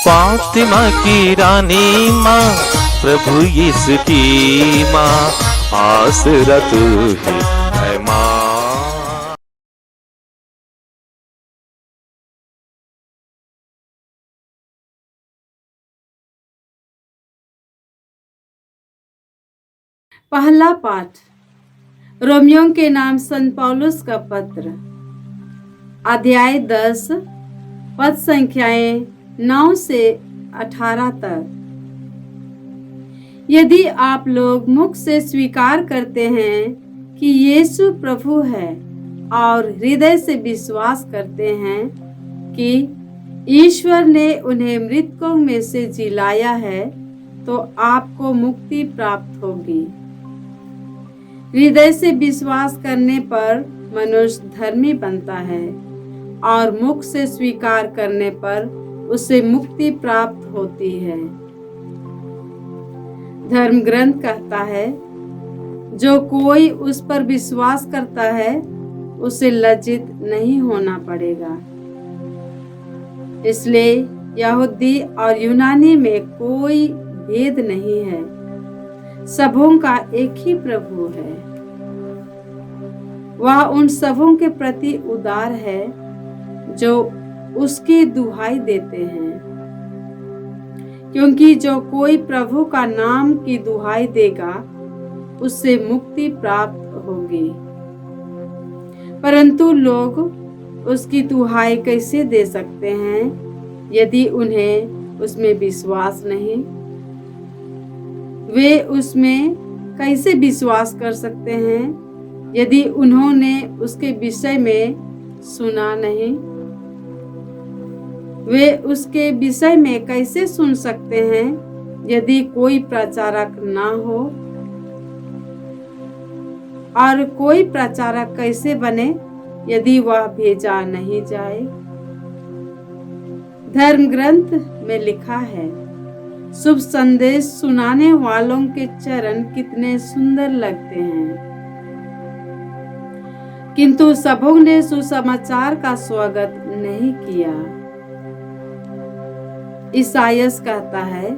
फातिमा की रानी माँ, प्रभु यीशु की माँ, आसरा तू ही है माँ। पहला पाठ रोमियो के नाम संत पौलुस का पत्र, अध्याय 10, पद संख्याएं 9 से 18 तक। यदि आप लोग मुख से स्वीकार करते हैं कि यीशु प्रभु है और हृदय से विश्वास करते हैं कि ईश्वर ने उन्हें मृतकों में से जिलाया है, तो आपको मुक्ति प्राप्त होगी। हृदय से विश्वास करने पर मनुष्य धर्मी बनता है और मुख से स्वीकार करने पर उसे मुक्ति प्राप्त होती है। धर्म ग्रंथ कहता है, जो कोई उस पर विश्वास करता है उसे लज्जित नहीं होना पड़ेगा। इसलिए यहूदी और यूनानी में कोई भेद नहीं है, सबों का एक ही प्रभु है। वह उन सबों के प्रति उदार है जो उसकी दुहाई देते हैं, क्योंकि जो कोई प्रभु का नाम की दुहाई देगा उससे मुक्ति प्राप्त होगी। परंतु लोग उसकी दुहाई कैसे दे सकते हैं यदि उन्हें उसमें विश्वास नहीं? वे उसमें कैसे विश्वास कर सकते हैं यदि उन्होंने उसके विषय में सुना नहीं? वे उसके विषय में कैसे सुन सकते हैं यदि कोई प्रचारक ना हो? और कोई प्रचारक कैसे बने यदि वह भेजा नहीं जाए? धर्म ग्रंथ में लिखा है, शुभ संदेश सुनाने वालों के चरण कितने सुंदर लगते हैं, किंतु सबों ने सुसमाचार का स्वागत नहीं किया। ईसायास कहता है,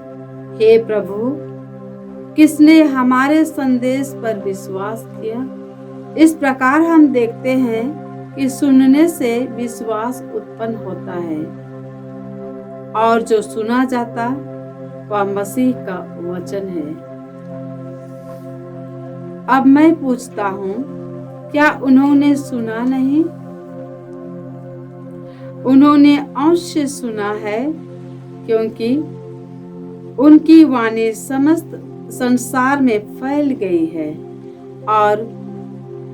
हे प्रभु, किसने हमारे संदेश पर विश्वास किया? इस प्रकार हम देखते हैं कि सुनने से विश्वास उत्पन्न होता है, और जो सुना जाता वह मसीह का वचन है। अब मैं पूछता हूँ, क्या उन्होंने सुना नहीं? उन्होंने अवश्य सुना है, क्योंकि उनकी वाणी समस्त संसार में फैल गई है और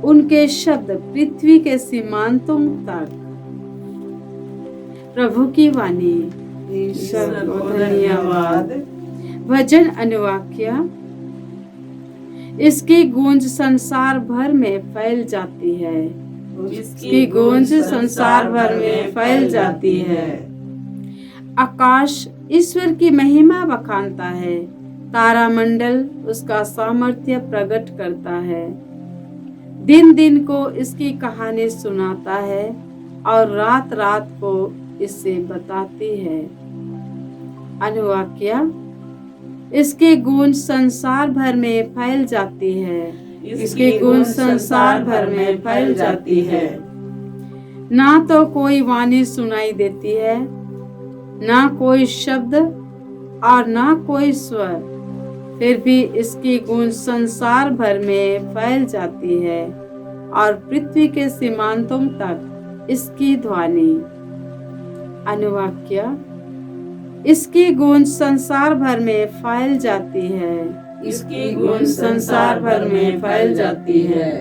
उनके शब्द पृथ्वी के सीमांतों तक। प्रभु की वाणी। धन्यवाद। भजन अनुवाक्य। इसकी गूंज संसार भर में फैल जाती है। इसकी गूंज संसार भर में फैल जाती है। आकाश ईश्वर की महिमा बखानता है, तारामंडल उसका सामर्थ्य प्रकट करता है। दिन दिन को इसकी कहानी सुनाता है और रात रात को इससे बताती है। अनुवाक्य। इसकी गूंज संसार भर में फैल जाती है। इसकी गूंज संसार भर में फैल जाती है। ना तो कोई वाणी सुनाई देती है, ना कोई शब्द और ना कोई स्वर, फिर भी इसकी गूंज संसार भर में फैल जाती है और पृथ्वी के सीमांतों तक इसकी ध्वनि। अनुवाक्य। इसकी गूंज संसार भर में फैल जाती है। इसकी गूंज संसार भर में फैल जाती है।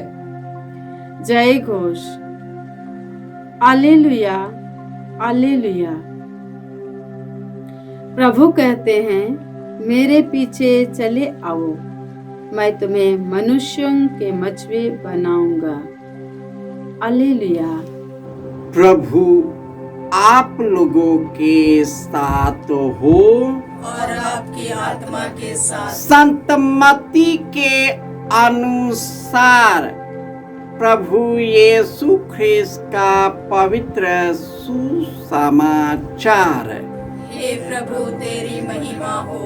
जय घोष। Hallelujah, hallelujah. प्रभु कहते हैं, मेरे पीछे चले आओ, मैं तुम्हें मनुष्यों के मछुए बनाऊंगा। हालेलुया। प्रभु आप लोगों के साथ हो और आपकी आत्मा के साथ। संत मत्ती के अनुसार प्रभु यीशु ख्रिस्त का पवित्र सुसमाचार। हे प्रभु तेरी महिमा हो।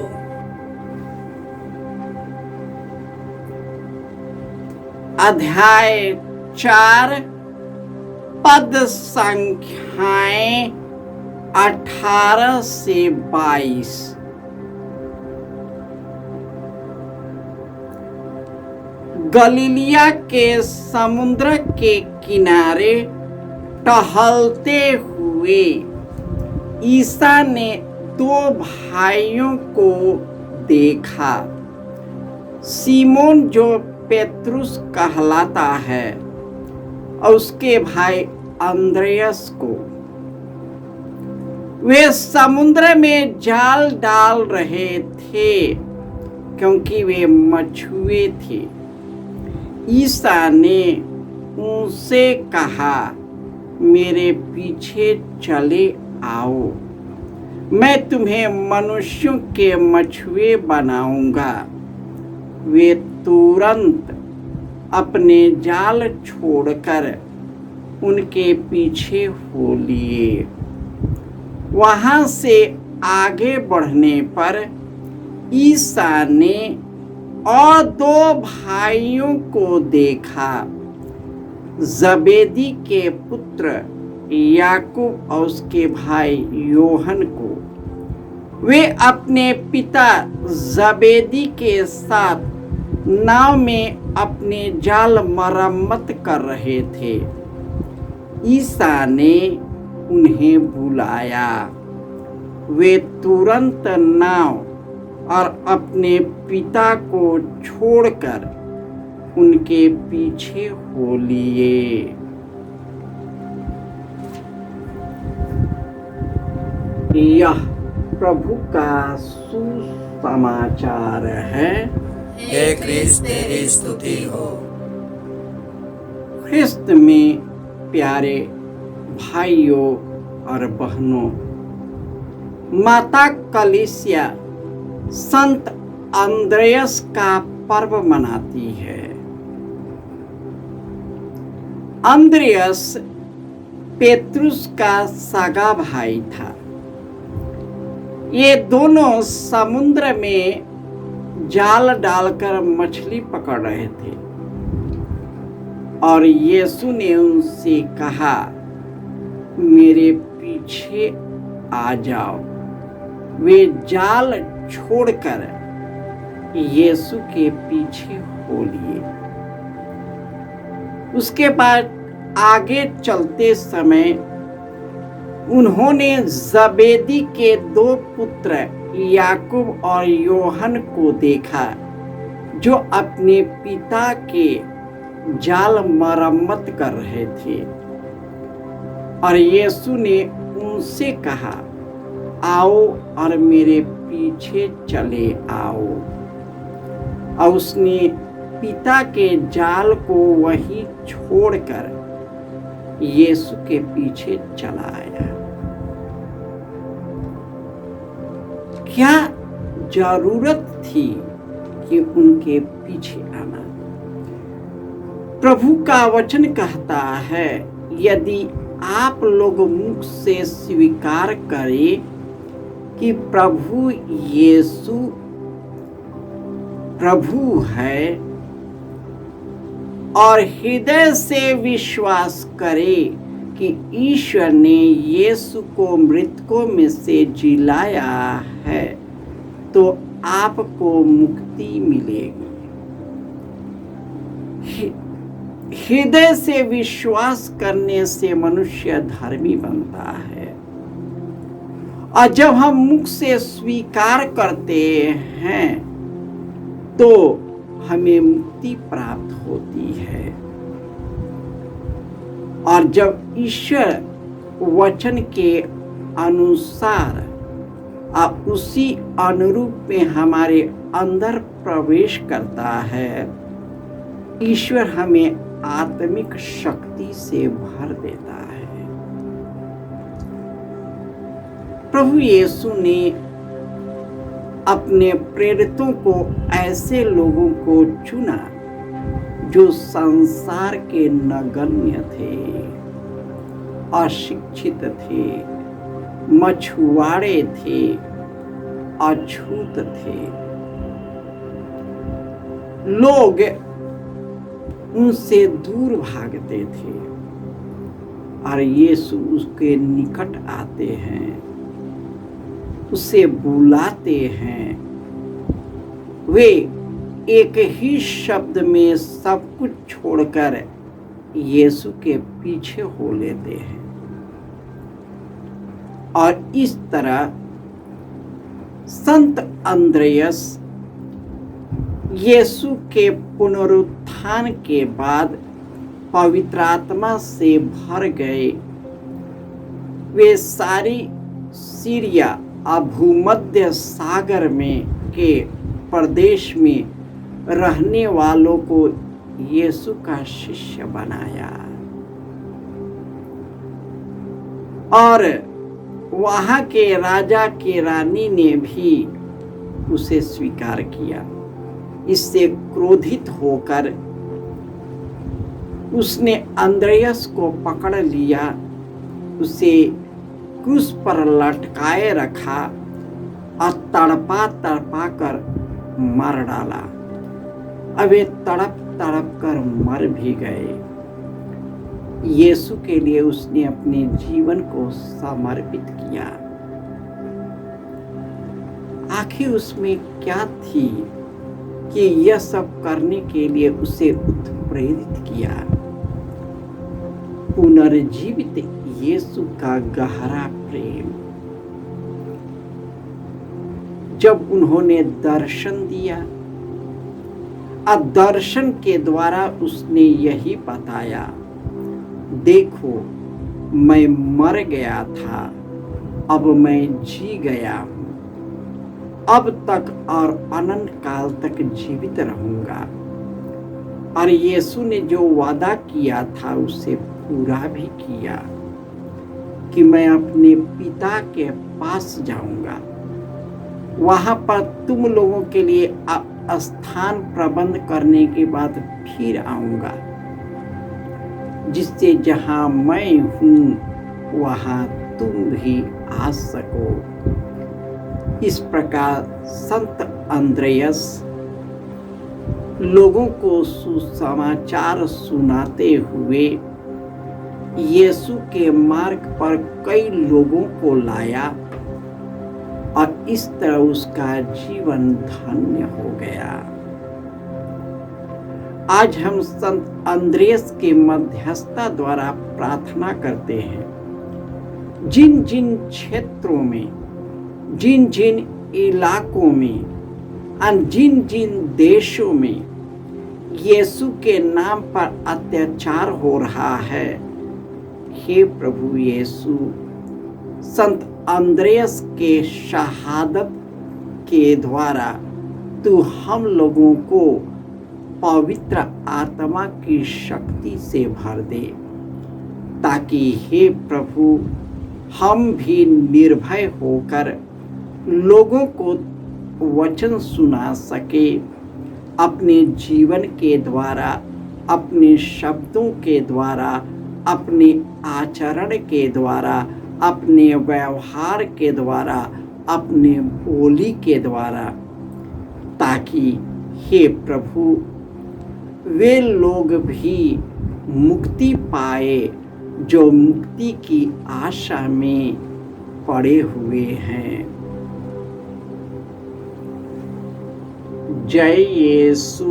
अध्याय 4 पद संख्याएं 18 से 22। गलीलिया के समुद्र के किनारे टहलते हुए ईसा ने 2 भाइयों को देखा, सीमोन जो पेत्रुस कहलाता है और उसके भाई अंद्रयस को। वे समुद्र में जाल डाल रहे थे क्योंकि वे मछुए थे। ईसा ने उनसे कहा, मेरे पीछे चले आओ, मैं तुम्हें मनुष्यों के मछुए बनाऊंगा। वे तुरंत अपने जाल छोड़कर उनके पीछे हो लिए। वहां से आगे बढ़ने पर ईसा ने और 2 भाइयों को देखा, जबेदी के पुत्र याकूब और उसके भाई योहन को। वे अपने पिता जबेदी के साथ नाव में अपने जाल मरम्मत कर रहे थे। ईसा ने उन्हें बुलाया। वे तुरंत नाव और अपने पिता को छोड़कर उनके पीछे हो लिए। यह प्रभु का सुसमाचार है। हे क्रिस्त तेरी स्तुति हो। ख्रिस्त में प्यारे भाइयों और बहनों, माता कलीसिया संत अंद्रयस का पर्व मनाती है। अंद्रयस पेत्रुस का सगा भाई था। ये दोनों समुद्र में जाल डालकर मछली पकड़ रहे थे और यीशु ने उनसे कहा, मेरे पीछे आ जाओ। वे जाल छोड़कर यीशु के पीछे हो लिए। उसके बाद आगे चलते समय उन्होंने जबेदी के 2 पुत्र याकूब और योहन को देखा, जो अपने पिता के जाल मरम्मत कर रहे थे। और यीशु ने उनसे कहा, आओ और मेरे पीछे चले आओ। और उसने पिता के जाल को वहीं छोड़कर यीशु के पीछे चला आया। क्या जरूरत थी कि उनके पीछे आना? प्रभु का वचन कहता है, यदि आप लोग मुख से स्वीकार करें कि प्रभु यीशु प्रभु है और हृदय से विश्वास करें कि ईश्वर ने यीशु को मृतकों में से जिलाया है, तो आपको मुक्ति मिलेगी। हृदय से विश्वास करने से मनुष्य धर्मी बनता है, और जब हम मुख से स्वीकार करते हैं तो हमें मुक्ति प्राप्त होती है। और जब ईश्वर वचन के अनुसार और उसी अनुरूप में हमारे अंदर प्रवेश करता है, ईश्वर हमें आत्मिक शक्ति से भर देता है। प्रभु यीशु ने अपने प्रेरितों को ऐसे लोगों को चुना जो संसार के नगण्य थे, अशिक्षित थे, मछुआरे थे, अछूत थे। लोग उनसे दूर भागते थे और यीशु उसके निकट आते हैं, उसे बुलाते हैं। वे एक ही शब्द में सब कुछ छोड़कर यीशु के पीछे हो लेते हैं। और इस तरह संत अंद्रयस यीशु के पुनरुत्थान के बाद पवित्र आत्मा से भर गए। वे सारी सीरिया और भूमध्य सागर में के प्रदेश में रहने वालों को यीशु का शिष्य बनाया और वहां के राजा के रानी ने भी उसे स्वीकार किया। इससे क्रोधित होकर उसने अंद्रयस को पकड़ लिया, उसे क्रूस पर लटकाए रखा और तड़पा तड़पा कर मार डाला। अब वे तड़प तड़प कर मर भी गए। यीशु के लिए उसने अपने जीवन को समर्पित किया। आखिर उसमें क्या थी कि यह सब करने के लिए उसे उत्प्रेरित किया? पुनर्जीवित यीशु का गहरा प्रेम। जब उन्होंने दर्शन दिया और दर्शन के द्वारा उसने यही बताया, देखो मैं मर गया था, अब मैं जी गया हूँ, अब तक और अनंत काल तक जीवित रहूंगा। और यीशु ने जो वादा किया था उसे पूरा भी किया कि मैं अपने पिता के पास जाऊंगा, वहां पर तुम लोगों के लिए स्थान प्रबंध करने के बाद फिर आऊंगा, जिससे जहां मैं हूं वहां तुम भी आ सको। इस प्रकार संत अंद्रयस लोगों को सुसमाचार सुनाते हुए यीशु के मार्ग पर कई लोगों को लाया और इस तरह उसका जीवन धन्य हो गया। आज हम संत अंद्रयस के मध्यस्थता द्वारा प्रार्थना करते हैं। जिन जिन क्षेत्रों में, जिन जिन इलाकों में और जिन जिन देशों में यीशु के नाम पर अत्याचार हो रहा है, हे प्रभु यीशु, संत अंद्रयस के शहादत के द्वारा तू हम लोगों को पवित्र आत्मा की शक्ति से भर दे, ताकि हे प्रभु हम भी निर्भय होकर लोगों को वचन सुना सके, अपने जीवन के द्वारा, अपने शब्दों के द्वारा, अपने आचरण के द्वारा, अपने व्यवहार के द्वारा, अपने बोली के द्वारा, ताकि हे प्रभु वे लोग भी मुक्ति पाए जो मुक्ति की आशा में पड़े हुए हैं। जय यीशु।